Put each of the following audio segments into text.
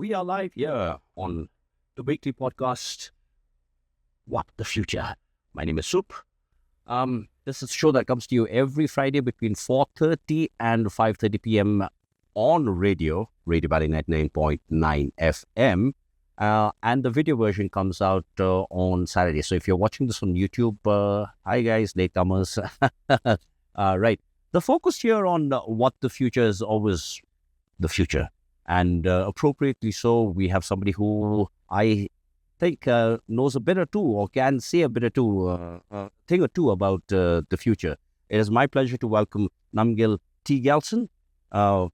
We are live here on the weekly podcast, What the Future. My name is Soup. This is a show that comes to you every Friday between 4:30 and 5:30 p.m. on Radio Valley 99.9 FM. And the video version comes out on Saturday. So if you're watching this on YouTube, hi guys, latecomers. Right. The focus here on what the future is always the future. And appropriately so, we have somebody who I think knows a bit or two, or can say a bit or two, thing or two about the future. It is my pleasure to welcome Namgyal T Gyaltshen, Namgyal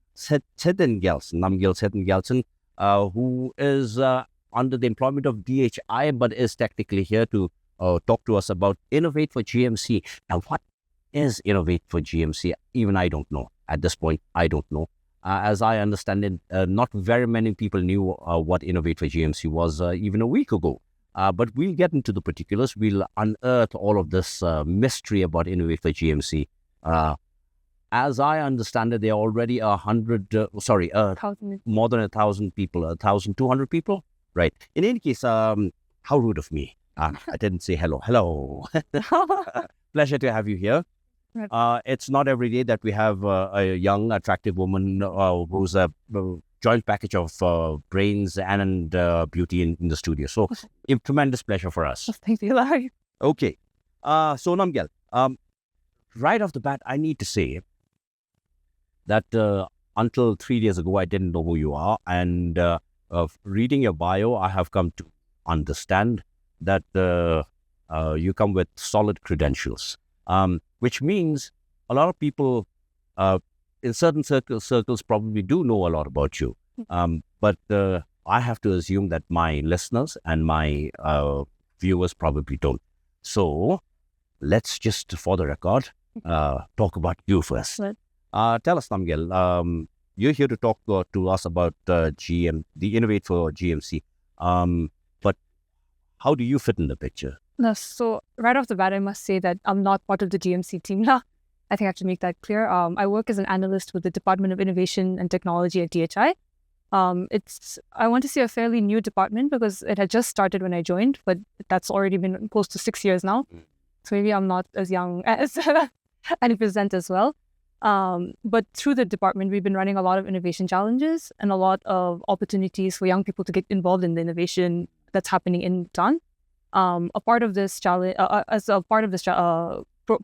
T Gyaltshen, who is under the employment of DHI, but is technically here to talk to us about Innovate for GMC. Now, what is Innovate for GMC? Even I don't know. At this point, I don't know. As I understand it, not very many people knew what Innovate for GMC was even a week ago. But we'll get into the particulars. We'll unearth all of this mystery about Innovate for GMC. As I understand it, there are already more than 1,000 people, 1,200 people. Right. In any case, how rude of me. I didn't say hello. Hello. Pleasure to have you here. It's not every day that we have a young, attractive woman who's a joint package of brains and beauty in the studio. So, a tremendous pleasure for us. Thank you, Larry. Okay. So, Namgyal, right off the bat, I need to say that until 3 days ago, I didn't know who you are. And reading your bio, I have come to understand that you come with solid credentials. Which means a lot of people in certain circles probably do know a lot about you. But I have to assume that my listeners and my viewers probably don't. So let's just, for the record, talk about you first. Tell us, Namgyal, you're here to talk to us about the Innovate for GMC. But how do you fit in the picture? No, so right off the bat, I must say that I'm not part of the GMC team now. I think I have to make that clear. I work as an analyst with the Department of Innovation and Technology at DHI. I want to say a fairly new department because it had just started when I joined, but that's already been close to 6 years now. So maybe I'm not as young as Annie present as well. But through the department, we've been running a lot of innovation challenges and a lot of opportunities for young people to get involved in the innovation that's happening in Bhutan. A part of this challenge, as a part of this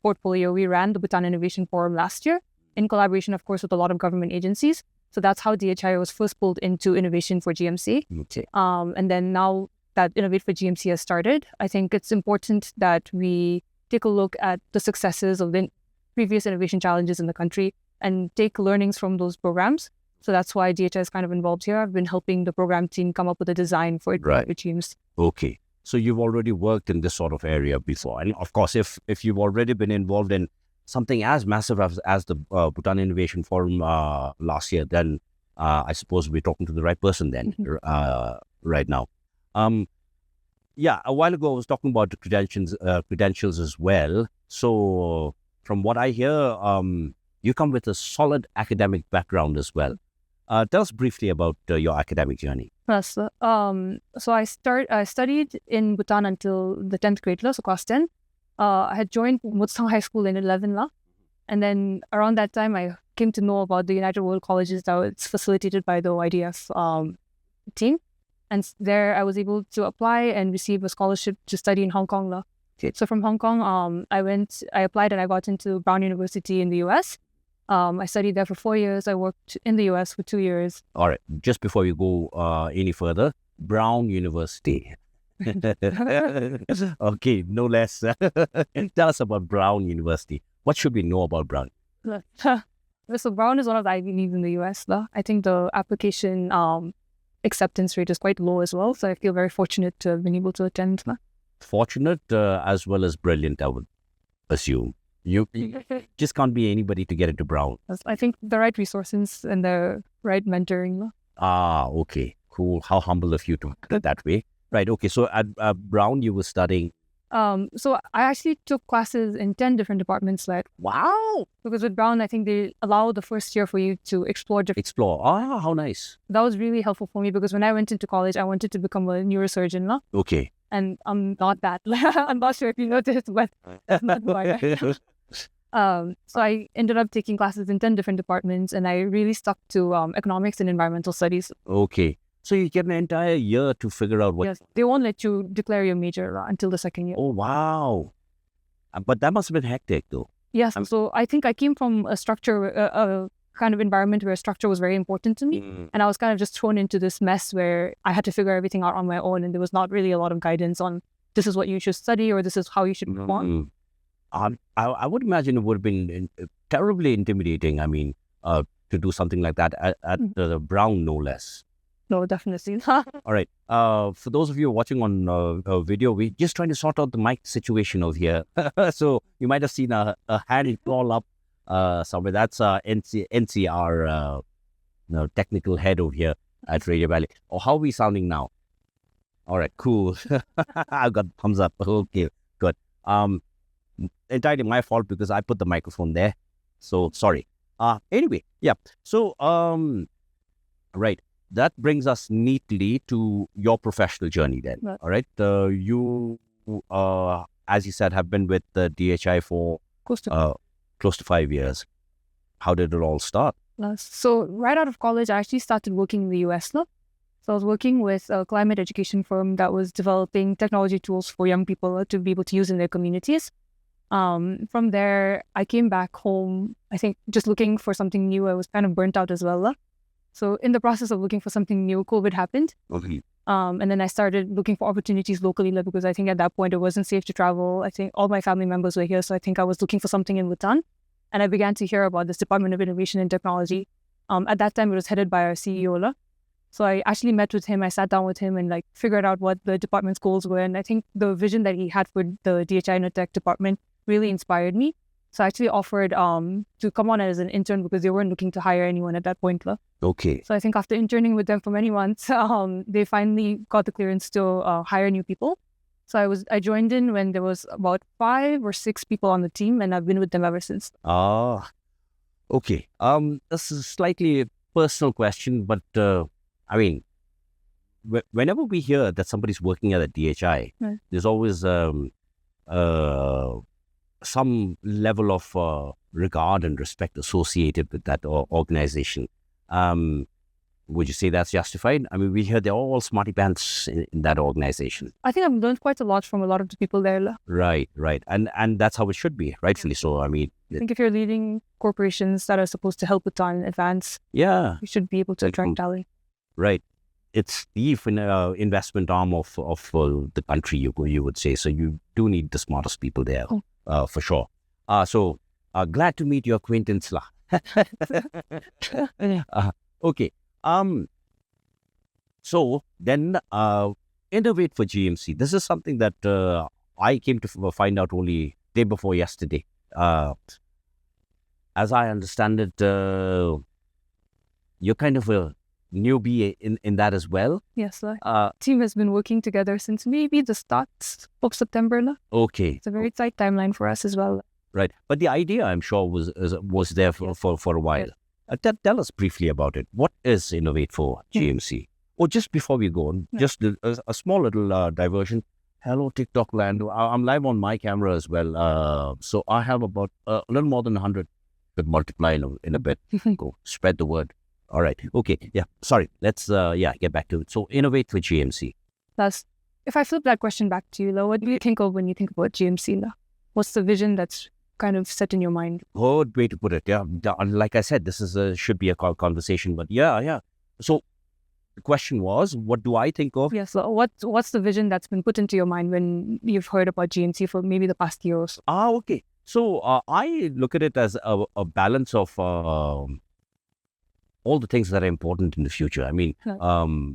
portfolio, we ran the Bhutan Innovation Forum last year in collaboration, of course, with a lot of government agencies. So that's how DHI was first pulled into Innovation for GMC. Okay. And then now that Innovate for GMC has started, I think it's important that we take a look at the successes of the previous innovation challenges in the country and take learnings from those programs. So that's why DHI is kind of involved here. I've been helping the program team come up with a design for Innovate for GMC. Okay. So you've already worked in this sort of area before. And of course, if you've already been involved in something as massive as the Bhutan Innovation Forum last year, then I suppose we're talking to the right person then right now. Yeah, a while ago I was talking about the credentials as well. So from what I hear, you come with a solid academic background as well. Tell us briefly about your academic journey. Yes. So I studied in Bhutan until the 10th grade, so class 10. I had joined Mutsang High School in 11 la. And then around that time, I came to know about the United World Colleges that was facilitated by the YDF team. And there I was able to apply and receive a scholarship to study in Hong Kong la. Okay. So from Hong Kong, I applied and I got into Brown University in the US. I studied there for 4 years. I worked in the US for 2 years. All right. Just before you go any further, Brown University. Okay, no less. Tell us about Brown University. What should we know about Brown? So Brown is one of the Ivy Leagues in the US. I think the application acceptance rate is quite low as well. So I feel very fortunate to have been able to attend. Fortunate as well as brilliant, I would assume. You just can't be anybody to get into Brown. I think the right resources and the right mentoring. Okay, cool. How humble of you to put it that way. Right, okay. So at Brown, you were studying So I actually took classes in 10 different departments. Like, Wow. because with Brown, I think they allow the first year for you to explore different. Explore. Ah, how nice. That was really helpful for me because when I went into college, I wanted to become a neurosurgeon, no? Okay. And I'm not that. I'm not sure if you noticed, but that's not who I am. So I ended up taking classes in 10 different departments, and I really stuck to economics and environmental studies. Okay. So you get an entire year to figure out what. Yes, they won't let you declare your major until the second year. Oh, wow. But that must have been hectic, though. Yes. So I think I came from a structure, a kind of environment where structure was very important to me. And I was kind of just thrown into this mess where I had to figure everything out on my own. And there was not really a lot of guidance on this is what you should study or this is how you should perform. I would imagine it would have been terribly intimidating. I mean, to do something like that at the Brown, no less. No, definitely not. All right. For those of you watching on video, we're just trying to sort out the mic situation over here. So you might have seen a hand crawl up somewhere. That's NCR technical head over here at Radio Valley. Oh, how are we sounding now? All right, cool. I've got thumbs up. Okay, good. Entirely my fault because I put the microphone there. So sorry. Anyway, yeah. So right. That brings us neatly to your professional journey then. Right. All right. You, as you said, have been with the DHI for close to 5 years. How did it all start? So right out of college, I actually started working in the US now. So I was working with a climate education firm that was developing technology tools for young people to be able to use in their communities. From there, I came back home, I think just looking for something new. I was kind of burnt out as well. So in the process of looking for something new, COVID happened. Okay. And then I started looking for opportunities locally because I think at that point it wasn't safe to travel. I think all my family members were here. So I think I was looking for something in Bhutan. And I began to hear about this Department of Innovation and Technology. At that time, it was headed by our CEO. So I actually met with him. I sat down with him and figured out what the department's goals were. And I think the vision that he had for the DHI InnoTech department really inspired me. So I actually offered to come on as an intern because they weren't looking to hire anyone at that point. Okay. So I think after interning with them for many months, they finally got the clearance to hire new people. So I joined in when there was about 5 or 6 people on the team, and I've been with them ever since. Okay. This is a slightly personal question, but I mean, whenever we hear that somebody's working at a DHI, right, there's always some level of regard and respect associated with that organization. Would you say that's justified? I mean, we hear they're all smarty pants in that organization. I think I've learned quite a lot from a lot of the people there. Right. And that's how it should be, rightfully so. I mean, I think if you're leading corporations that are supposed to help Bhutan advance, you should be able to attract talent. Right. It's the investment arm of the country, you would say. So you do need the smartest people there, for sure. So glad to meet your acquaintance. Okay. So then Innovate for GMC. This is something that I came to find out only day before yesterday. As I understand it, you're kind of a newbie in that as well. Yes, sir. Team has been working together since maybe the start of September. Okay. It's a very tight timeline for us as well. Right. But the idea, I'm sure, was there for a while. Tell us briefly about it. What is Innovate for GMC? Or just before we go on, just a small little diversion. Hello, TikTok land. I'm live on my camera as well. So I have about a little more than 100. Could multiply in a bit. Go spread the word. All right. Okay. Yeah. Sorry. Let's get back to it. So Innovate for GMC. If I flip that question back to you, what do you think of when you think about GMC? What's the vision that's kind of set in your mind? Good way to put it. Yeah. Like I said, this is should be a conversation, but yeah. So the question was, what do I think of? Yes. So what's the vision that's been put into your mind when you've heard about GMC for maybe the past year or so? Okay. So I look at it as a balance of all the things that are important in the future. I mean,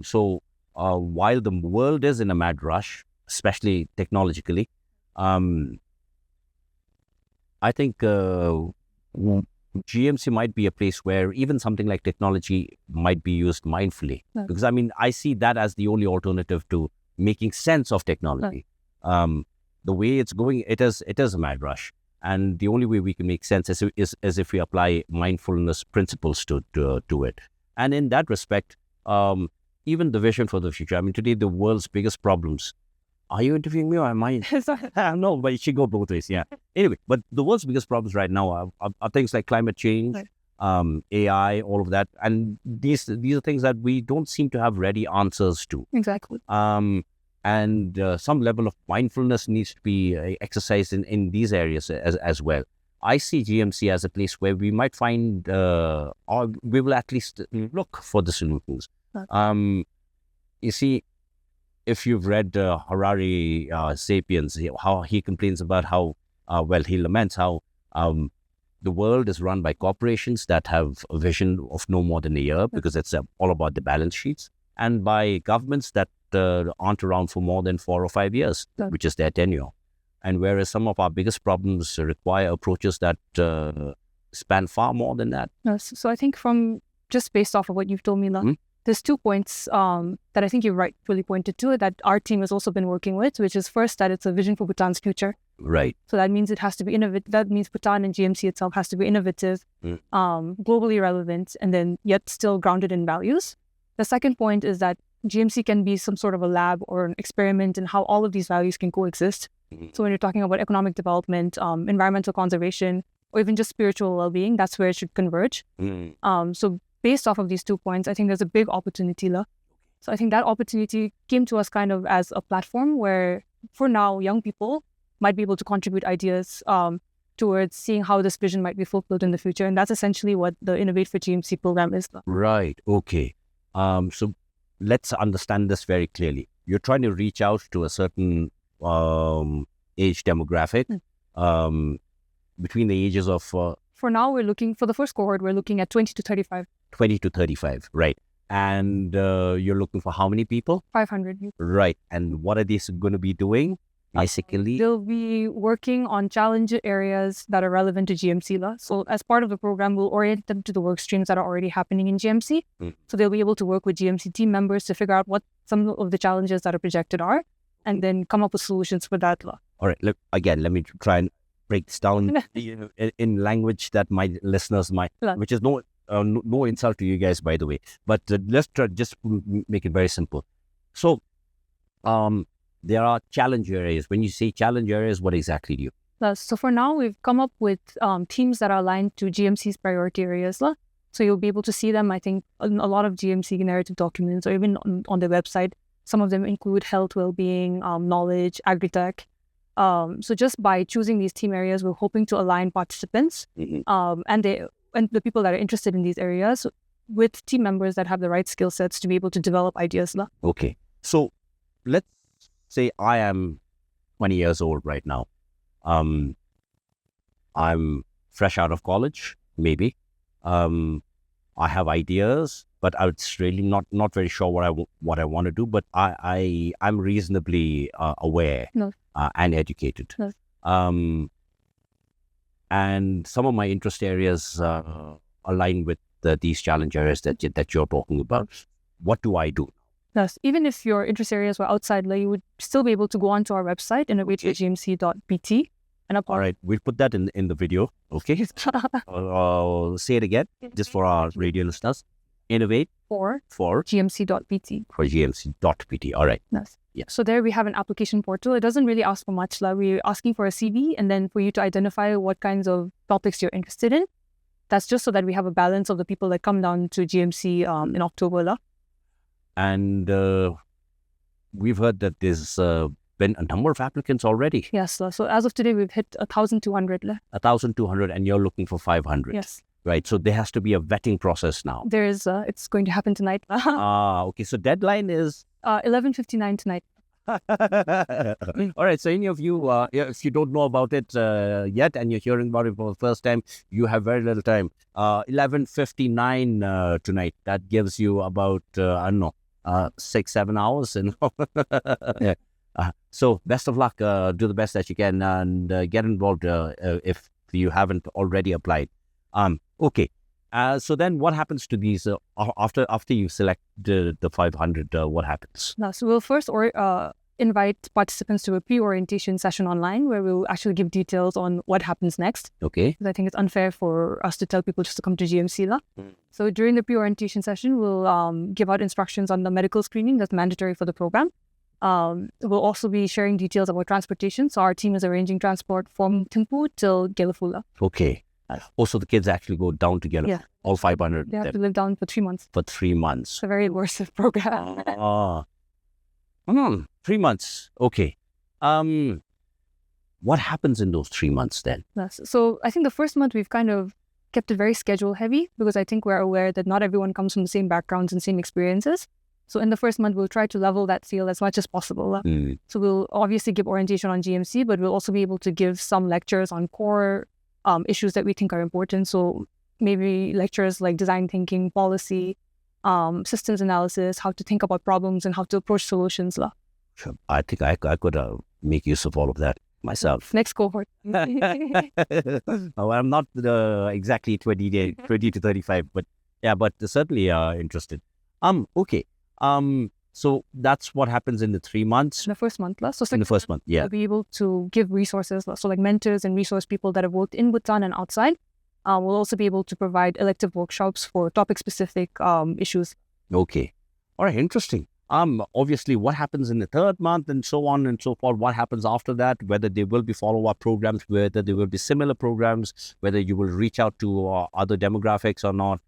so while the world is in a mad rush, especially technologically, I think GMC might be a place where even something like technology might be used mindfully. Right. Because I mean, I see that as the only alternative to making sense of technology. Right. the way it's going, it is a mad rush. And the only way we can make sense is if we apply mindfulness principles to it. And in that respect, even the vision for the future. I mean, today, the world's biggest problems. Are you interviewing me or am I? No, but it should go both ways, yeah. Anyway, but the world's biggest problems right now are things like climate change, AI, all of that. And these are things that we don't seem to have ready answers to. Exactly. And some level of mindfulness needs to be exercised in these areas as well. I see GMC as a place where we might find, or we will at least look for the solutions. You see, if you've read Harari Sapiens, how he complains about how, he laments how the world is run by corporations that have a vision of no more than a year, because it's all about the balance sheets, and by governments that aren't around for more than 4 or 5 years, which is their tenure. And whereas some of our biggest problems require approaches that span far more than that. Yes. So I think from just based off of what you've told me, there's 2 points that I think you rightfully pointed to that our team has also been working with, which is first that it's a vision for Bhutan's future. Right. So that means it has to be innovative. That means Bhutan and GMC itself has to be innovative, globally relevant, and then yet still grounded in values. The second point is that GMC can be some sort of a lab or an experiment in how all of these values can coexist. So when you're talking about economic development, environmental conservation, or even just spiritual well-being, that's where it should converge. So based off of these 2 points, I think there's a big opportunity there. So I think that opportunity came to us kind of as a platform where, for now, young people might be able to contribute ideas towards seeing how this vision might be fulfilled in the future. And that's essentially what the Innovate for GMC program is. Right. Okay. So let's understand this very clearly. You're trying to reach out to a certain age demographic between the ages of... for now, we're looking, for the first cohort, we're looking at 20 to 35. 20 to 35, right. And you're looking for how many people? 500 people. Right. And what are these going to be doing, basically? They'll be working on challenge areas that are relevant to GMC law. So as part of the program, we'll orient them to the work streams that are already happening in GMC. So they'll be able to work with GMC team members to figure out what some of the challenges that are projected are, and then come up with solutions for that law. All right. Look, again, let me try and break this down in language that my listeners might, which is no insult to you guys, by the way. But let's try just make it very simple. So, there are challenge areas. When you say challenge areas, what exactly do you? So for now, we've come up with teams that are aligned to GMC's priority areas. So you'll be able to see them, I think, in a lot of GMC narrative documents, or even on their website. Some of them include health, well-being, knowledge, agri-tech. So just by choosing these team areas, we're hoping to align participants and the people that are interested in these areas with team members that have the right skill sets to be able to develop ideas. Okay. So let's say I am 20 years old right now. I'm fresh out of college, maybe. I have ideas, but I'm really not very sure what I want to do. But I'm reasonably aware and educated. And some of my interest areas align with these challenge areas that you're talking about. What do I do? Yes, even if your interest areas were outside, you would still be able to go onto our website, innovategmc.pt. All right, we'll put that in the video. Okay. I'll say it again, just for our radio listeners. Innovate for GMC.pt. For GMC.pt. All right. Yes. Yeah. So there we have an application portal. It doesn't really ask for much. We're asking for a CV and then for you to identify what kinds of topics you're interested in. That's just so that we have a balance of the people that come down to GMC in October. And we've heard that there's been a number of applicants already. Yes. So as of today, we've hit 1,200. 1,200 and you're looking for 500. Yes. Right. So there has to be a vetting process now. There is. It's going to happen tonight. Okay. So deadline is? 11:59 tonight. All right. So any of you, if you don't know about it yet and you're hearing about it for the first time, you have very little time. 11:59 tonight. That gives you about, 6-7 hours. Yeah. So best of luck. Do the best that you can and get involved if you haven't already applied. Okay. So then what happens to these after you select the 500, what happens? So we'll first invite participants to a pre-orientation session online where we'll actually give details on what happens next. Okay. Because I think it's unfair for us to tell people just to come to GMC. So during the pre-orientation session, we'll give out instructions on the medical screening that's mandatory for the program. We'll also be sharing details about transportation. So our team is arranging transport from Thimphu till Gelafula. Okay. Also, the kids actually go down to Gelafula. Yeah. All 500. They have to live down for 3 months. For 3 months. It's a very immersive program. 3 months. Okay. What happens in those 3 months then? Yes. So I think the first month we've kind of kept it very schedule heavy because I think we're aware that not everyone comes from the same backgrounds and same experiences. So in the first month, we'll try to level that field as much as possible. So we'll obviously give orientation on GMC, but we'll also be able to give some lectures on core issues that we think are important. So maybe lectures like design thinking, policy, systems analysis, how to think about problems and how to approach solutions. Sure. I think I could make use of all of that myself. Next cohort. Oh, I'm not exactly 20 to 35, but yeah, but certainly interested. Okay. So that's what happens in the 3 months. In the first month. So in the first month, yeah. We'll be able to give resources, so like mentors and resource people that have worked in Bhutan and outside. We'll also be able to provide elective workshops for topic-specific issues. Okay. All right, interesting. Obviously, what happens in the third month and so on and so forth, what happens after that, whether there will be follow-up programs, whether there will be similar programs, whether you will reach out to other demographics or not,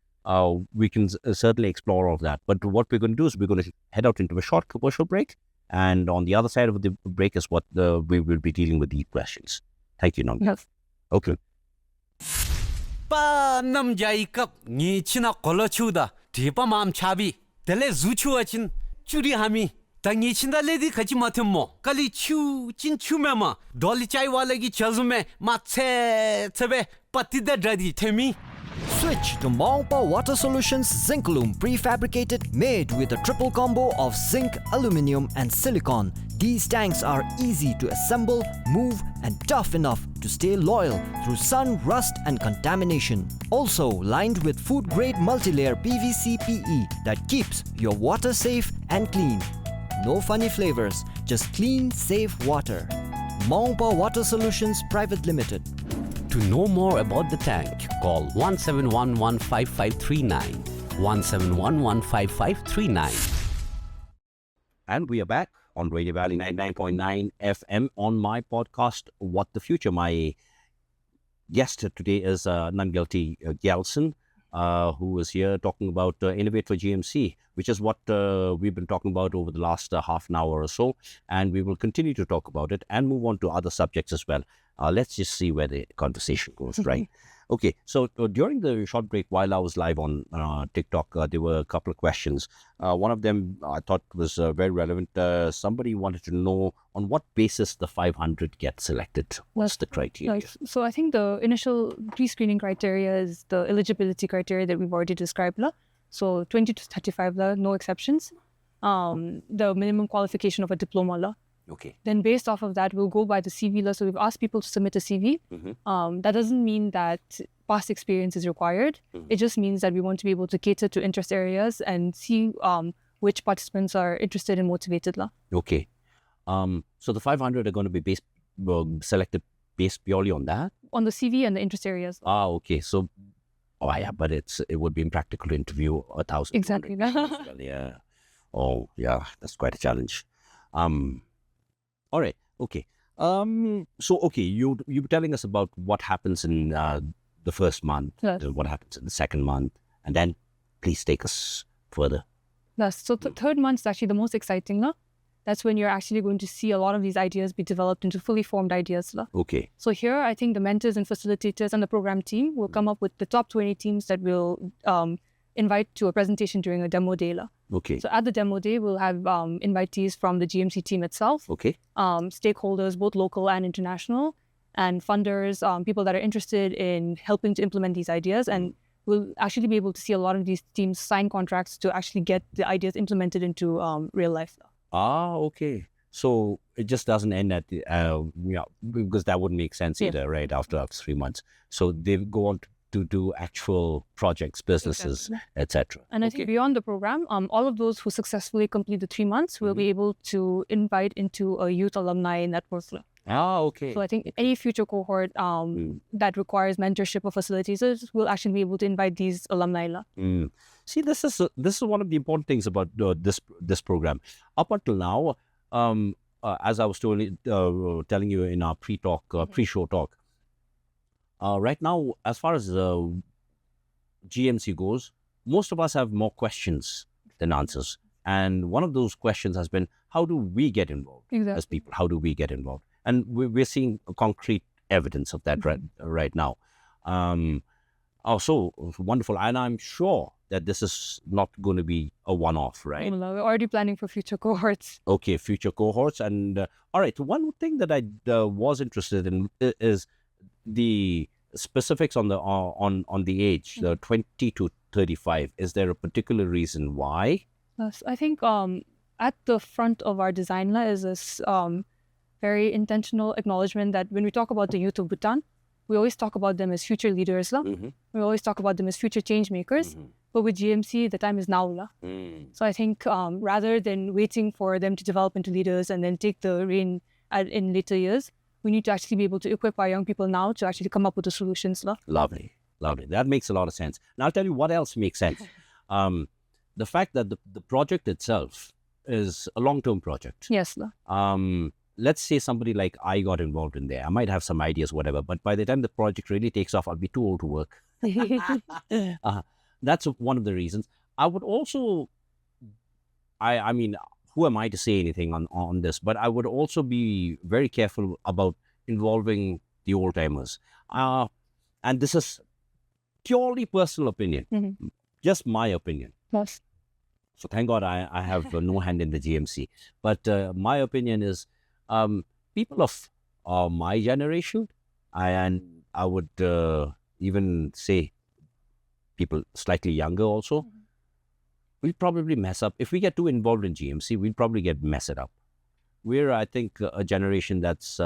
we can certainly explore all of that. But what we're going to do is we're going to head out into a short commercial break. And on the other side of the break is what we will be dealing with these questions. Thank you, Namgyal. Yes. Okay. Pa Namgyal ni china kolochuda tipa mam chabi tele zuchu achin churi hami tangi chinda ledi khachi mathmo kali chu chin chu mema doli chai wala gi chazume ma tsebe patida dradi themi. Switch to Mongpa Water Solutions Zinc Loom prefabricated made with a triple combo of zinc, aluminium and silicon. These tanks are easy to assemble, move and tough enough to stay loyal through sun, rust and contamination. Also lined with food-grade multi-layer PVC PE that keeps your water safe and clean. No funny flavors, just clean, safe water. Mongpa Water Solutions Private Limited. To know more about the tank, call 17115539. 17115539. And we are back on Radio Valley 99.9 FM on my podcast, What the Future. My guest today is Namgyal T Gyaltshen, who is here talking about Innovate for GMC, which is what we've been talking about over the last half an hour or so. And we will continue to talk about it and move on to other subjects as well. Let's just see where the conversation goes, right? Okay, so during the short break, while I was live on TikTok, there were a couple of questions. One of them I thought was very relevant. Somebody wanted to know on what basis the 500 get selected. What's the criteria? So I think the initial pre-screening criteria is the eligibility criteria that we've already described. So 20 to 35, no exceptions. The minimum qualification of a diploma. Okay. Then based off of that, we'll go by the CV. So we've asked people to submit a CV. That doesn't mean that past experience is required. It just means that we want to be able to cater to interest areas and see which participants are interested and motivated. Okay. So the 500 are going to be selected based purely on that? On the CV and the interest areas. Okay. So, but it would be impractical to interview 1,000. Exactly. Well, yeah. Oh, yeah. That's quite a challenge. All right. Okay. So, okay, you were telling us about what happens in the first month, yes. What happens in the second month, and then please take us further. Yes. So the third month is actually the most exciting. That's when you're actually going to see a lot of these ideas be developed into fully formed ideas. Okay. So here, I think the mentors and facilitators and the program team will come up with the top 20 teams that will invite to a presentation during a demo day. Okay. So at the demo day, we'll have invitees from the GMC team itself, okay, stakeholders, both local and international, and funders, people that are interested in helping to implement these ideas. And we'll actually be able to see a lot of these teams sign contracts to actually get the ideas implemented into real life. Okay. So it just doesn't end at the, because that wouldn't make sense either, right? After 3 months. So they go on to do actual projects, businesses, etc. And I think beyond the program, all of those who successfully complete the 3 months will be able to invite into a youth alumni network. Okay. So I think any future cohort that requires mentorship or facilitators will actually be able to invite these alumni. See, this is one of the important things about this program. Up until now, as I was telling you in our pre-show talk, right now, as far as GMC goes, most of us have more questions than answers. And one of those questions has been, how do we get involved as people? How do we get involved? And we're seeing concrete evidence of that right now. So wonderful. And I'm sure that this is not going to be a one-off, right? We're already planning for future cohorts. Okay, future cohorts. And all right, one thing that I was interested in is the specifics on the age, the 20 to 35. Is there a particular reason why? Yes, I think at the front of our design is this very intentional acknowledgement that when we talk about the youth of Bhutan, we always talk about them as future leaders. We always talk about them as future change makers. But with GMC, the time is now. So I think rather than waiting for them to develop into leaders and then take the reign in later years, we need to actually be able to equip our young people now to actually come up with the solutions. Lovely. That makes a lot of sense. Now I'll tell you what else makes sense. The fact that the project itself is a long-term project. Yes. Let's say somebody like I got involved in there. I might have some ideas, whatever, but by the time the project really takes off, I'll be too old to work. That's one of the reasons. I would also, I mean, who am I to say anything on this? But I would also be very careful about involving the old-timers. And this is purely personal opinion, just my opinion. Yes. So thank God I have no hand in the GMC. But my opinion is people of my generation, and I would even say people slightly younger also, we'll probably mess up. If we get too involved in GMC, we'll probably mess it up. We're, I think, a generation that's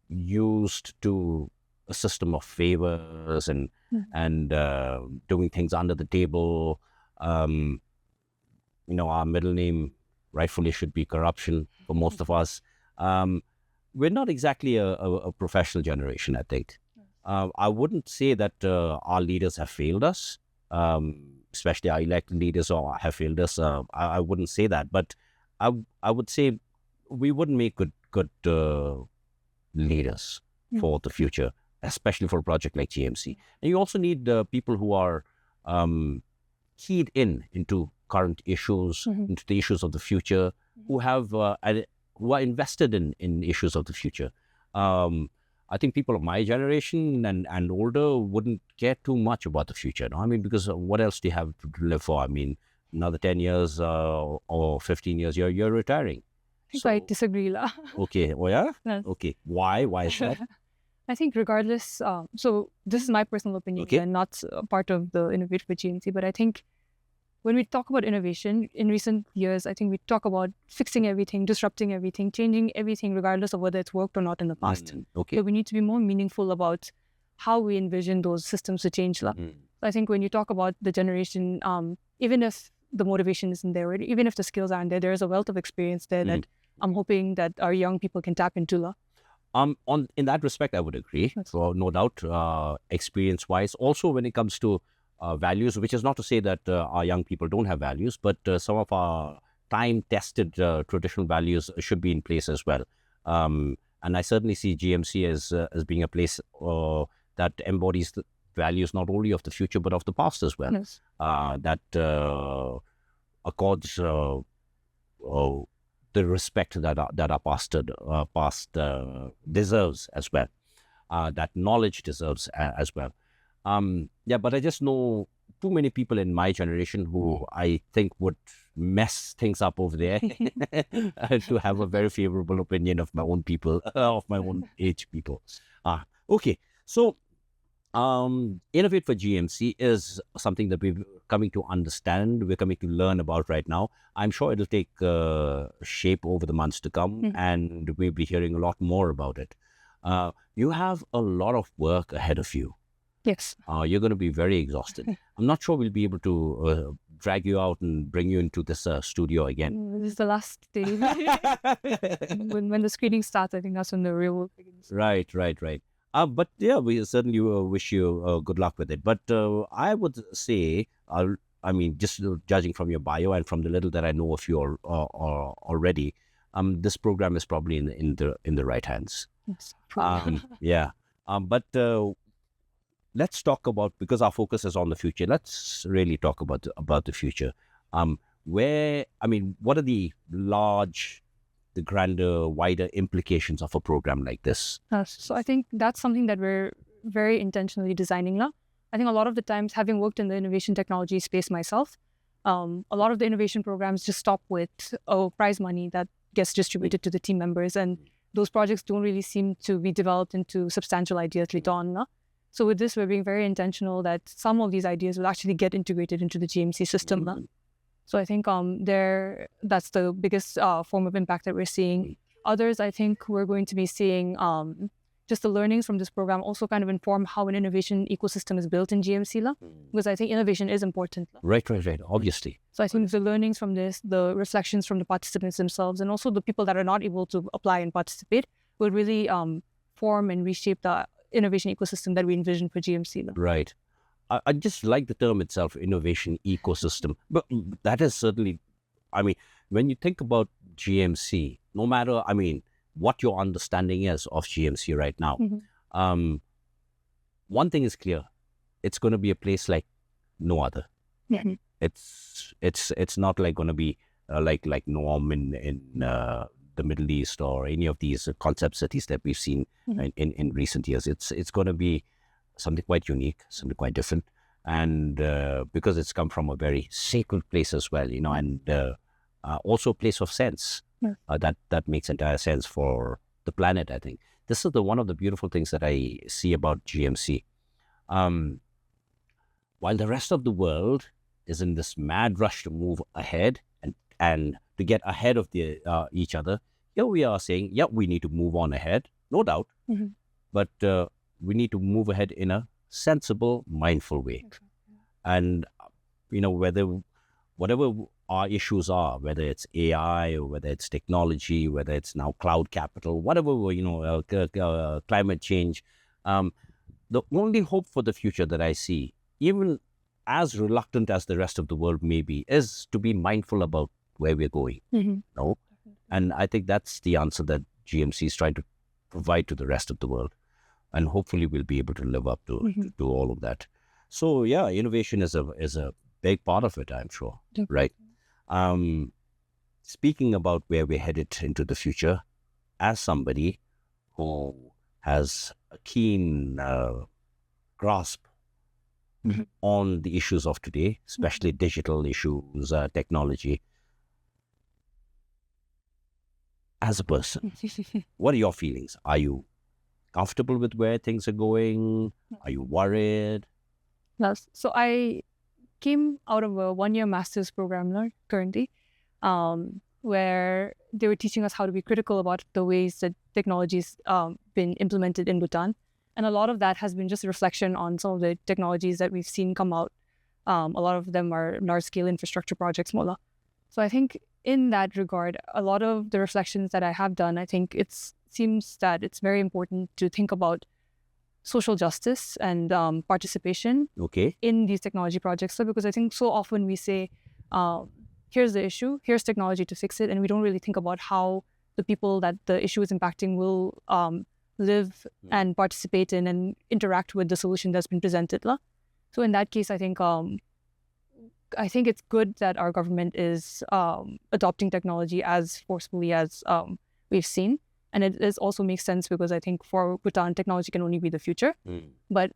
used to a system of favors and doing things under the table. Our middle name rightfully should be corruption for most of us. We're not exactly a professional generation, I think. I wouldn't say that our leaders have failed us, especially our elected leaders or have failed us. I wouldn't say that, but I would say we wouldn't make good leaders for the future, especially for a project like GMC. And you also need people who are keyed into current issues, into the issues of the future, who are invested in issues of the future. I think people of my generation and older wouldn't care too much about the future. No? I mean, because what else do you have to live for? I mean, another 10 years or 15 years, you're retiring. I disagree. Okay. Oh, yeah? Yes. Okay. Why? Why is that? I think regardless, so this is my personal opinion and not part of the Innovate for GMC, but I think when we talk about innovation in recent years, I think we talk about fixing everything, disrupting everything, changing everything, regardless of whether it's worked or not in the past. Okay. So we need to be more meaningful about how we envision those systems to change. I think when you talk about the generation, even if the motivation isn't there, even if the skills aren't there, there is a wealth of experience there that I'm hoping that our young people can tap into. In that respect, I would agree. So no doubt, experience-wise. Also, when it comes to values, which is not to say that our young people don't have values, but some of our time-tested traditional values should be in place as well. And I certainly see GMC as being a place that embodies the values not only of the future but of the past as well. Yes. That accords the respect that our past deserves as well. That knowledge deserves as well. But I just know too many people in my generation who I think would mess things up over there to have a very favorable opinion of my own people, of my own age people. Okay, so Innovate for GMC is something that we're coming to understand, we're coming to learn about right now. I'm sure it'll take shape over the months to come, and we'll be hearing a lot more about it. You have a lot of work ahead of you. Yes. You're going to be very exhausted. I'm not sure we'll be able to drag you out and bring you into this studio again. This is the last day. when the screening starts, I think that's when the real work begins. Right. But yeah, we certainly wish you good luck with it. But I would say, I mean, just judging from your bio and from the little that I know of you already, this program is probably in the right hands. Yes. Yeah. But let's talk about, because our focus is on the future. Let's really talk about the future. What are the grander, wider implications of a program like this? So I think that's something that we're very intentionally designing now. I think a lot of the times, having worked in the innovation technology space myself, a lot of the innovation programs just stop with prize money that gets distributed to the team members, and those projects don't really seem to be developed into substantial ideas later on. No? So with this, we're being very intentional that some of these ideas will actually get integrated into the GMC system. No? So I think that's the biggest form of impact that we're seeing. Others, I think we're going to be seeing just the learnings from this program also kind of inform how an innovation ecosystem is built in GMC, because I think innovation is important. Right, obviously. So I think the learnings from this, the reflections from the participants themselves, and also the people that are not able to apply and participate will really form and reshape the innovation ecosystem that we envision for GMC. Right. I just like the term itself, innovation ecosystem. But that is certainly, I mean, when you think about GMC, no matter, what your understanding is of GMC right now, one thing is clear: it's going to be a place like no other. Mm-hmm. It's not like going to be like Norm in the Middle East or any of these concept cities that we've seen in recent years. It's going to be something quite unique, something quite different, and because it's come from a very sacred place as well, and also a place of sense. That makes entire sense for the planet, I think. This is one of the beautiful things that I see about GMC. While the rest of the world is in this mad rush to move ahead and to get ahead of each other, here we are saying, we need to move on ahead, no doubt, but we need to move ahead in a sensible, mindful way. And, whatever our issues are, whether it's AI or whether it's technology, whether it's now cloud capital, whatever, climate change, the only hope for the future that I see, even as reluctant as the rest of the world may be, is to be mindful about where we're going. No? And I think that's the answer that GMC is trying to provide to the rest of the world. And hopefully we'll be able to live up to all of that. So yeah, innovation is a big part of it, I'm sure. Right. Speaking about where we're headed into the future, as somebody who has a keen grasp on the issues of today, especially digital issues, technology, as a person, what are your feelings? Are you comfortable with where things are going? Are you worried? Yes. So I came out of a 1-year master's program currently, where they were teaching us how to be critical about the ways that technology's been implemented in Bhutan. And a lot of that has been just a reflection on some of the technologies that we've seen come out. A lot of them are large-scale infrastructure projects, Mola. So I think in that regard, a lot of the reflections that I have done, I think it seems that it's very important to think about social justice and participation in these technology projects. So because I think so often we say, here's the issue, here's technology to fix it, and we don't really think about how the people that the issue is impacting will live and participate in and interact with the solution that's been presented. So in that case, I think it's good that our government is adopting technology as forcefully as we've seen. And it also makes sense because I think for Bhutan, technology can only be the future. But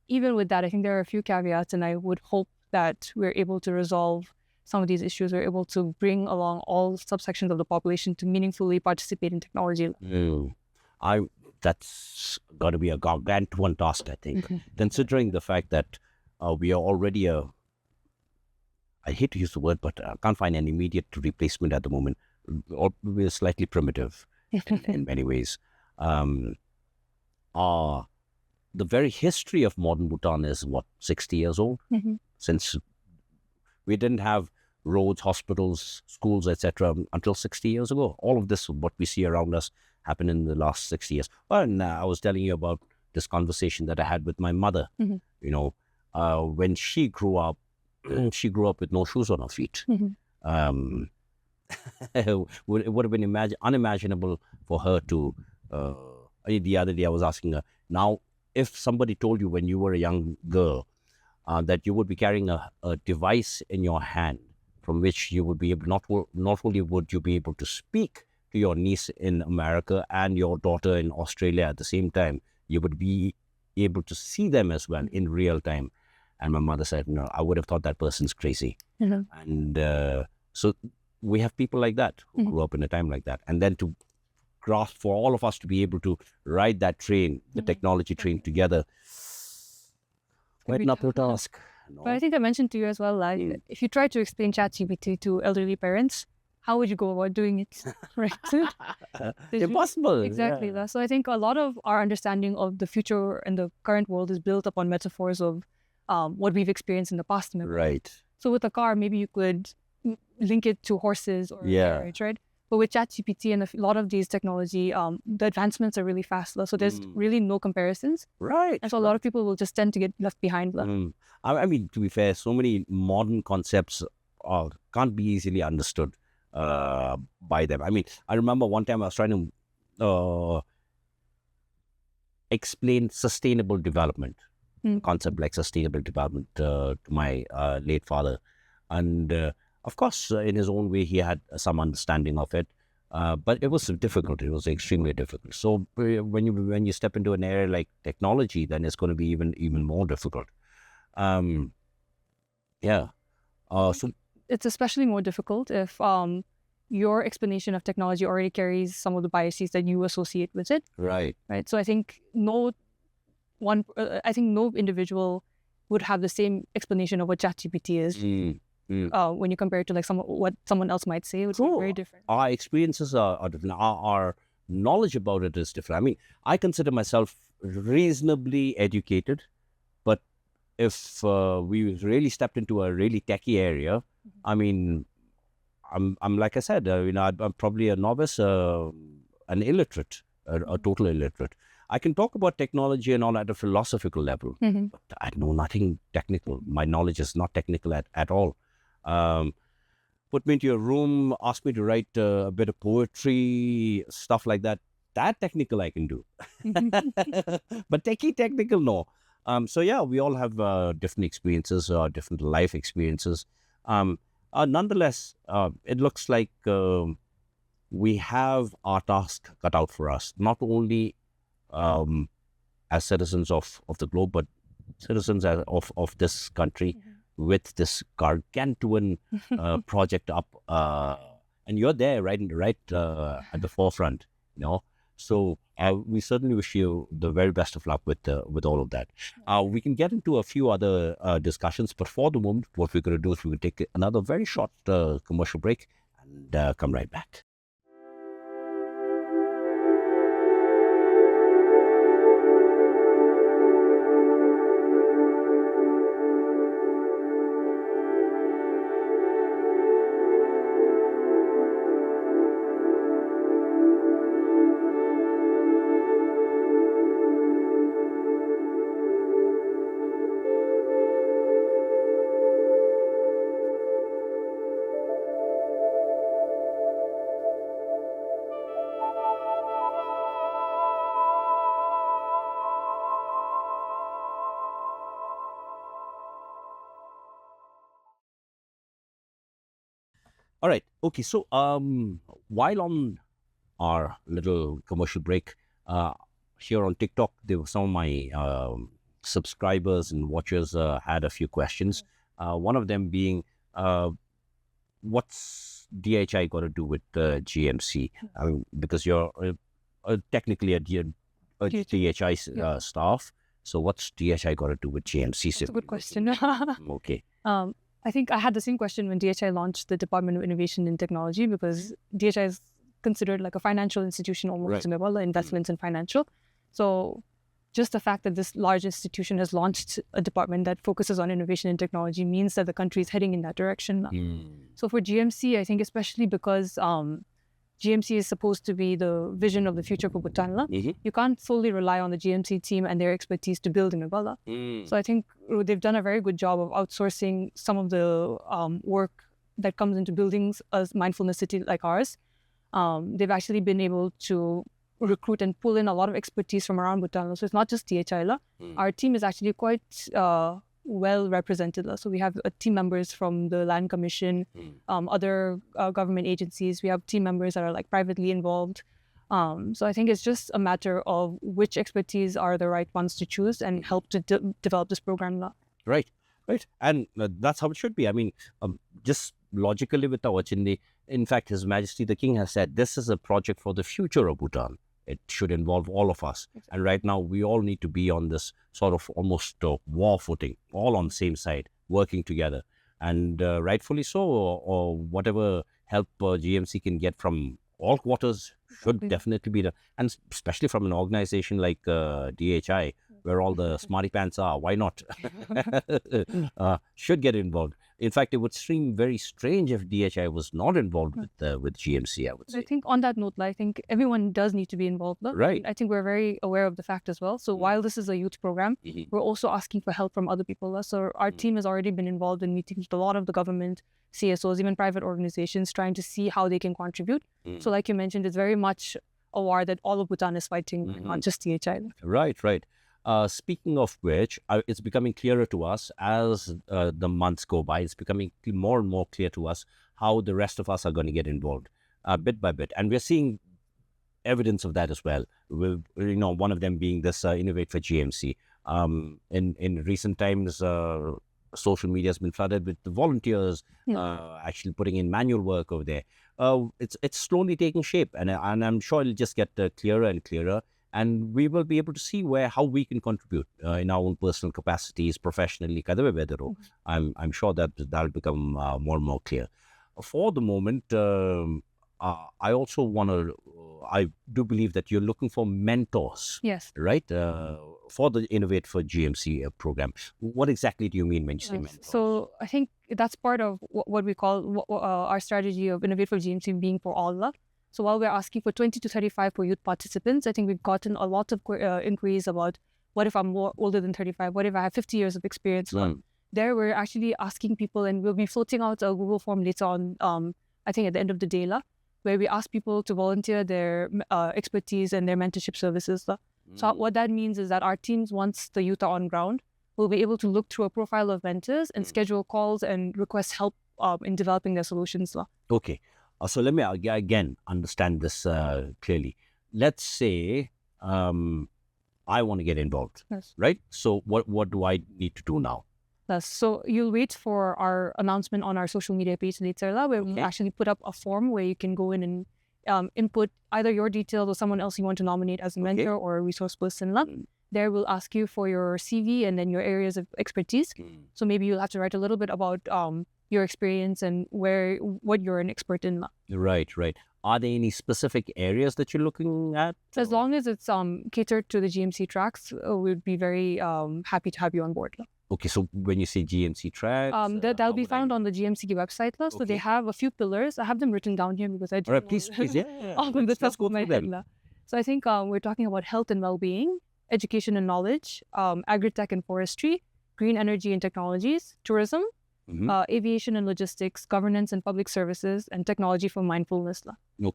even with that, I think there are a few caveats, and I would hope that we're able to resolve some of these issues. We're able to bring along all subsections of the population to meaningfully participate in technology. That's got to be a gargantuan task, I think, considering the fact that we are already I hate to use the word, but I can't find an immediate replacement at the moment. Or we're slightly primitive in many ways. Our the very history of modern Bhutan is 60 years old, since we didn't have roads, hospitals, schools, etc. until 60 years ago. All of this, what we see around us, happened in the last 60 years. And I was telling you about this conversation that I had with my mother. When she grew up with no shoes on her feet. It would have been unimaginable for her to. The other day I was asking her, now, if somebody told you when you were a young girl that you would be carrying a device in your hand from which you would be able, not only would you be able to speak to your niece in America and your daughter in Australia at the same time, you would be able to see them as well in real time. And my mother said, no, I would have thought that person's crazy. And so we have people like that who grew up in a time like that. And then to grasp, for all of us to be able to ride that train, the technology train together, quite an uphill task. But I think I mentioned to you as well, like, if you try to explain ChatGPT to elderly parents, how would you go about doing it? Right? Impossible. Exactly. Yeah. So I think a lot of our understanding of the future and the current world is built upon metaphors of what we've experienced in the past. Right. So with a car, maybe you could link it to horses or a carriage, right? But with ChatGPT and a lot of these technology, the advancements are really fast. So there's really no comparisons. Right. And so a lot of people will just tend to get left behind. I mean, to be fair, so many modern concepts can't be easily understood by them. I mean, I remember one time I was trying to explain sustainable development, concept like sustainable development to my late father. And of course, in his own way, he had some understanding of it. But it was difficult. It was extremely difficult. So when you step into an area like technology, then it's going to be even more difficult. So it's especially more difficult if your explanation of technology already carries some of the biases that you associate with it. Right. So I think no individual would have the same explanation of what ChatGPT is. When you compare it to like what someone else might say, it would be very different. Our experiences are different. Our knowledge about it is different. I mean, I consider myself reasonably educated, but if we really stepped into a really techie area, I mean, I'm like I said, I'm probably a novice, an illiterate, a total illiterate. I can talk about technology and all at a philosophical level, but I know nothing technical. My knowledge is not technical at all. Put me into a room, ask me to write a bit of poetry, stuff like that. That technical I can do. But technical, no. So yeah, we all have different experiences, different life experiences. Nonetheless, it looks like we have our task cut out for us, not only as citizens of the globe, but citizens of this country with this gargantuan project up. And you're there right at the forefront, So we certainly wish you the very best of luck with all of that. We can get into a few other discussions, but for the moment, what we're going to do is we're going to take another very short commercial break and come right back. All right. Okay. So, while on our little commercial break, here on TikTok, there were some of my subscribers and watchers had a few questions. One of them being, what's DHI got to do with GMC? I mean, because you're technically a DHI staff. So what's DHI got to do with GMC? That's a good question. Okay. I think I had the same question when DHI launched the Department of Innovation and Technology, because DHI is considered like a financial institution almost, right. Investments in financial. So just the fact that this large institution has launched a department that focuses on innovation and technology means that the country is heading in that direction. So for GMC, I think especially because GMC is supposed to be the vision of the future for Bhutan, you can't solely rely on the GMC team and their expertise to build Innovate. So I think they've done a very good job of outsourcing some of the work that comes into buildings a mindfulness city like ours. They've actually been able to recruit and pull in a lot of expertise from around Bhutan. So it's not just DHI. Our team is actually quite well represented. So we have team members from the Land Commission, other government agencies. We have team members that are like privately involved. So I think it's just a matter of which expertise are the right ones to choose and help to develop this program. Right. And that's how it should be. I mean, just logically with our Chindi, in fact, His Majesty the King has said this is a project for the future of Bhutan. It should involve all of us. Exactly. And right now, we all need to be on this sort of almost war footing, all on the same side, working together. And rightfully so, or whatever help GMC can get from all quarters should definitely be and especially from an organization like DHI, where all the smarty pants are. Why not? Should get involved. In fact, it would seem very strange if DHI was not involved with GMC, I would say. I think on that note, I think everyone does need to be involved. Right. I think we're very aware of the fact as well. So while this is a youth program, we're also asking for help from other people. So our team has already been involved in meetings with a lot of the government, CSOs, even private organizations, trying to see how they can contribute. So like you mentioned, it's very much a war that all of Bhutan is fighting, not just DHI. Right. Speaking of which, it's becoming clearer to us as the months go by. It's becoming more and more clear to us how the rest of us are going to get involved bit by bit. And we're seeing evidence of that as well. With, one of them being this Innovate for GMC. In recent times, social media has been flooded with the volunteers actually putting in manual work over there. It's slowly taking shape, and I'm sure it'll just get clearer and clearer. And we will be able to see how we can contribute in our own personal capacities, professionally. I'm sure that'll become more and more clear. For the moment, I also I do believe that you're looking for mentors. Yes. Right? For the Innovate for GMC program. What exactly do you mean when you say mentors? So I think that's part of what we call our strategy of Innovate for GMC being for all. So while we're asking for 20 to 35 for youth participants, I think we've gotten a lot of inquiries about what if I'm more older than 35? What if I have 50 years of experience? There we're actually asking people, and we'll be floating out a Google form later on, I think at the end of the day, where we ask people to volunteer their expertise and their mentorship services. So what that means is that our teams, once the youth are on ground, will be able to look through a profile of mentors and schedule calls and request help in developing their solutions. Okay. So let me again understand this clearly. Let's say I want to get involved, right? So what do I need to do now? So you'll wait for our announcement on our social media page later, where we'll actually put up a form where you can go in and input either your details or someone else you want to nominate as a mentor or a resource person. There we'll ask you for your CV and then your areas of expertise. So maybe you'll have to write a little bit about your experience and what you're an expert in. Right. Are there any specific areas that you're looking at? As long as it's catered to the GMC tracks, we'd be very happy to have you on board. Okay, so when you say GMC tracks... that'll be found on the GMC website. So they have a few pillars. I have them written down here because I didn't please, all of the top of my head. So I think we're talking about health and well-being, education and knowledge, agri-tech and forestry, green energy and technologies, tourism, aviation and logistics, governance and public services, and technology for mindfulness.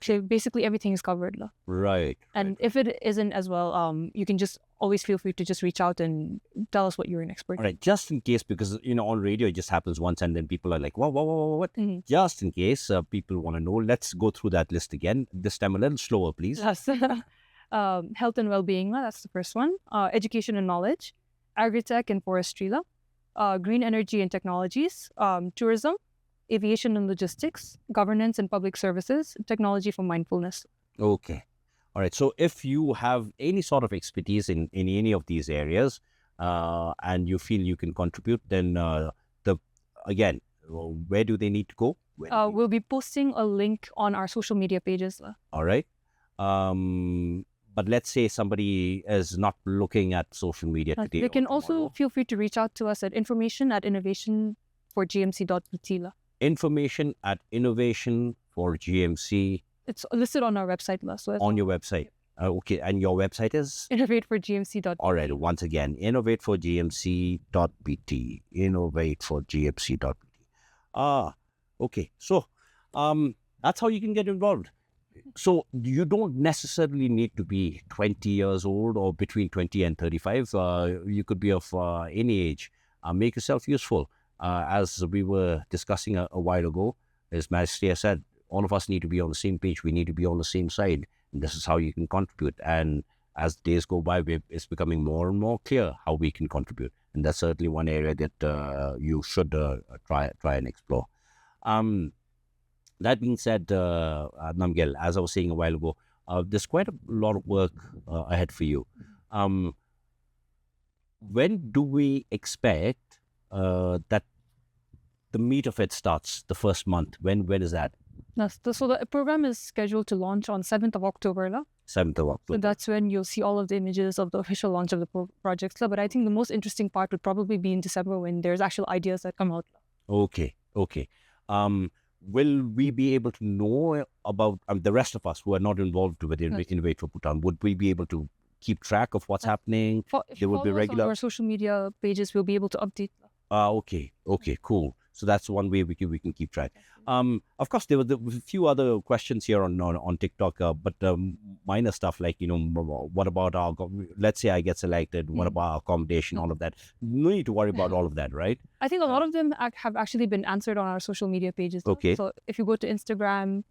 So basically everything is covered. Right. And if it isn't as well, you can just always feel free to just reach out and tell us what you're an expert in. All right, just in case, because, on radio, it just happens once and then people are like, what? Just in case people want to know, let's go through that list again. This time a little slower, please. Yes. Health and well-being, that's the first one. Education and knowledge, agri-tech and forestry, green energy and technologies, tourism, aviation and logistics, governance and public services, technology for mindfulness. Okay. All right. So if you have any sort of expertise in any of these areas and you feel you can contribute, then again, where do they need to go? We'll be posting a link on our social media pages. All right. but let's say somebody is not looking at social media today. They or can also tomorrow. feel free to reach out to us at information@innovationforgmc.pt. Information at Innovation for GMC It's listed on our website, so it's on your website. Okay, and your website is? innovateforgmc.pt. All right, once again, innovateforgmc.pt. Innovateforgmc.pt. Okay. So that's how you can get involved. So you don't necessarily need to be 20 years old or between 20 and 35. You could be of any age. Make yourself useful. As we were discussing a while ago, as Majesty has said, all of us need to be on the same page. We need to be on the same side. And this is how you can contribute. And as days go by, it's becoming more and more clear how we can contribute. And that's certainly one area that you should try and explore. That being said, Namgyal, as I was saying a while ago, there's quite a lot of work ahead for you. When do we expect that the meat of it starts, the first month? When is that? So the program is scheduled to launch on 7th of October. 7th of October. So that's when you'll see all of the images of the official launch of the project. But I think the most interesting part would probably be in December when there's actual ideas that come out. Okay. Will we be able to know about the rest of us who are not involved with Innovate for Bhutan? Would we be able to keep track of what's happening? If There you will be follow us on regular. our social media pages, we'll be able to update. Okay, cool. So that's one way we can keep track. Of course, there were a few other questions here on TikTok, but minor stuff like, what about let's say I get selected, what about our accommodation, all of that. No need to worry about all of that, right? I think a lot of them have actually been answered on our social media pages. Okay. So if you go to Instagram,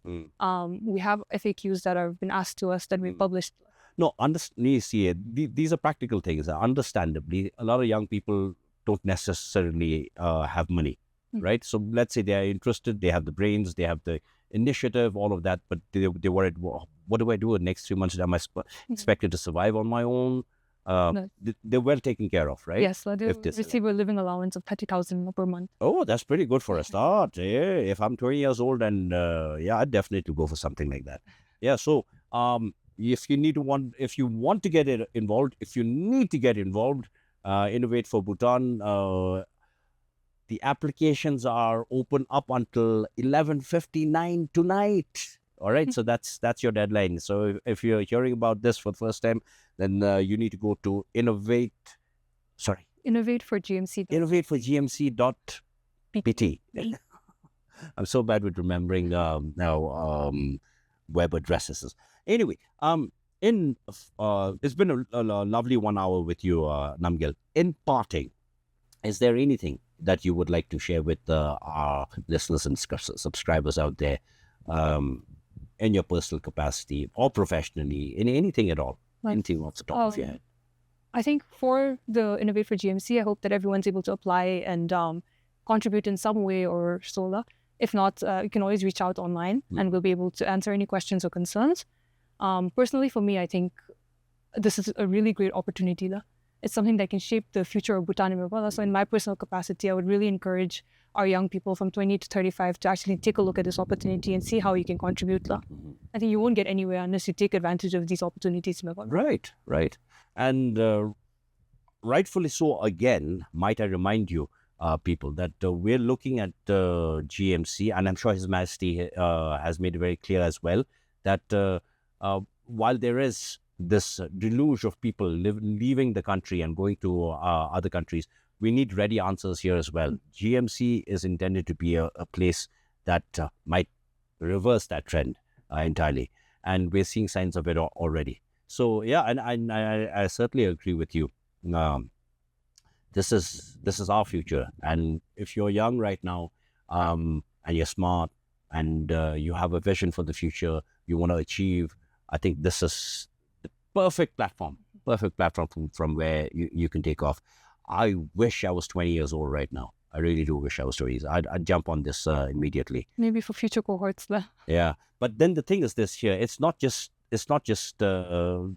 we have FAQs that have been asked to us that we published. No, you see, these are practical things. Understandably, a lot of young people don't necessarily have money. Right, so let's say they are interested, they have the brains, they have the initiative, all of that, but they're worried. Well, what do I do in the next 3 months? Am I expected to survive on my own? No. They're well taken care of, right? Yes, they receive a living allowance of 30,000 per month. Oh, that's pretty good for a start. Yeah, if I'm 20 years old, and I'd definitely go for something like that. Yeah, so if you want to get involved, if you need to get involved, Innovate for Bhutan. The applications are open up until 11:59 tonight. All right, so that's your deadline. So if you're hearing about this for the first time, then you need to go to innovateforgmc.pt. I'm so bad with remembering now web addresses. Anyway, it's been a lovely 1 hour with you, Namgyal. In parting, is there anything that you would like to share with our listeners and subscribers out there, in your personal capacity or professionally, in anything at all, anything off the top of your head? I think for the Innovate for GMC, I hope that everyone's able to apply and contribute in some way or so. If not, you can always reach out online and we'll be able to answer any questions or concerns. Personally, for me, I think this is a really great opportunity. It's something that can shape the future of Bhutan and Nepal. So in my personal capacity, I would really encourage our young people from 20 to 35 to actually take a look at this opportunity and see how you can contribute. I think you won't get anywhere unless you take advantage of these opportunities. Right. And rightfully so, again, might I remind you, people, that we're looking at GMC, and I'm sure His Majesty has made it very clear as well, that while there is this deluge of people leaving the country and going to other countries, we need ready answers here as well. GMC is intended to be a place that might reverse that trend entirely, and we're seeing signs of it already. So and I certainly agree with you. This is our future, and if you're young right now, and you're smart, and you have a vision for the future you want to achieve, I think this is the perfect platform from where you can take off. I wish I was 20 years old right now. I really do wish I was 20 years. I'd jump on this immediately. Maybe for future cohorts. Yeah, but then the thing is this here. It's not just the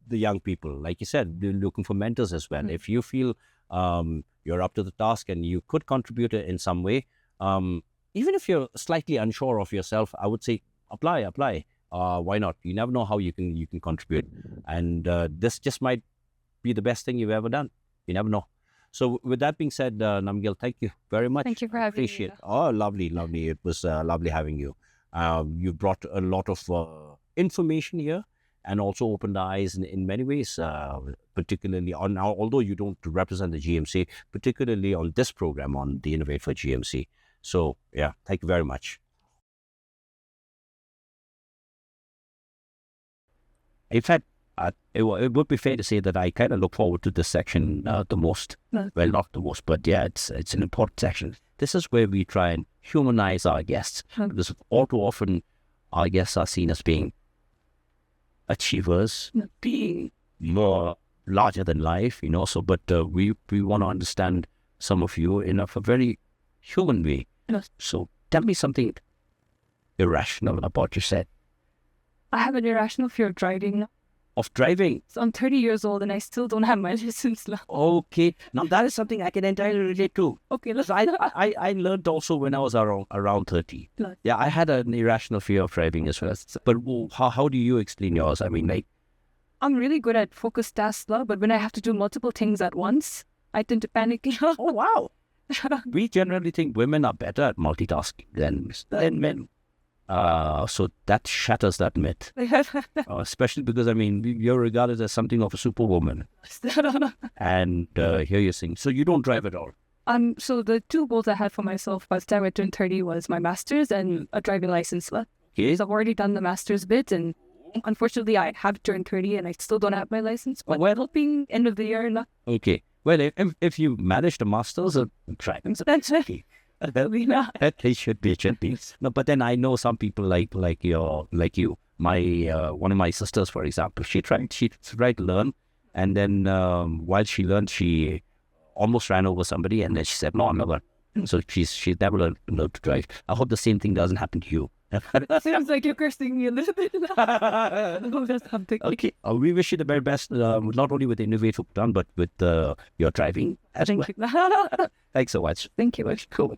young people. Like you said, they're looking for mentors as well. If you feel you're up to the task and you could contribute in some way, even if you're slightly unsure of yourself, I would say apply. why not? You never know how you can contribute, and this just might be the best thing you've ever done. You never know. So with that being said, Namgyal, thank you very much. Thank you for having me. Appreciate. Oh, lovely. It was lovely having you. You brought a lot of information here, and also opened eyes in many ways, particularly on now, although you don't represent the GMC, particularly on this program on the Innovate for GMC. So yeah, thank you very much. In fact, it would be fair to say that I kind of look forward to this section the most. Well, not the most, but yeah, it's an important section. This is where we try and humanize our guests, because all too often our guests are seen as being achievers, being more larger than life, So, but we want to understand some of you in a very human way. So, tell me something irrational about yourself. I have an irrational fear of driving. Of driving? So I'm 30 years old and I still don't have my license. Okay. Now, that is something I can entirely relate to. Okay, let's I learned also when I was around 30. Yeah, I had an irrational fear of driving as well. But how do you explain yours? I mean, I'm really good at focused tasks, but when I have to do multiple things at once, I tend to panic. Oh, wow. We generally think women are better at multitasking than men. So that shatters that myth. Especially because, I mean, you're regarded as something of a superwoman. And here you're saying, so you don't drive at all? So the two goals I had for myself by the time I turned 30 was my master's and a driving license. Okay. So I've already done the master's bit, and unfortunately I have turned 30 and I still don't have my license. But we're hoping end of the year. Okay. Well, if you manage the master's, driving, so that's okay. That should be. No, but then I know some people like you. My one of my sisters, for example, she tried to learn, and then while she learned, she almost ran over somebody, and then she said, "No, I'm never." So she's never learned to drive. I hope the same thing doesn't happen to you. Seems like you're cursing me a little bit. Okay, we wish you the very best, not only with the Innovate done, but with your driving. Thanks so much. Thank you. Cool.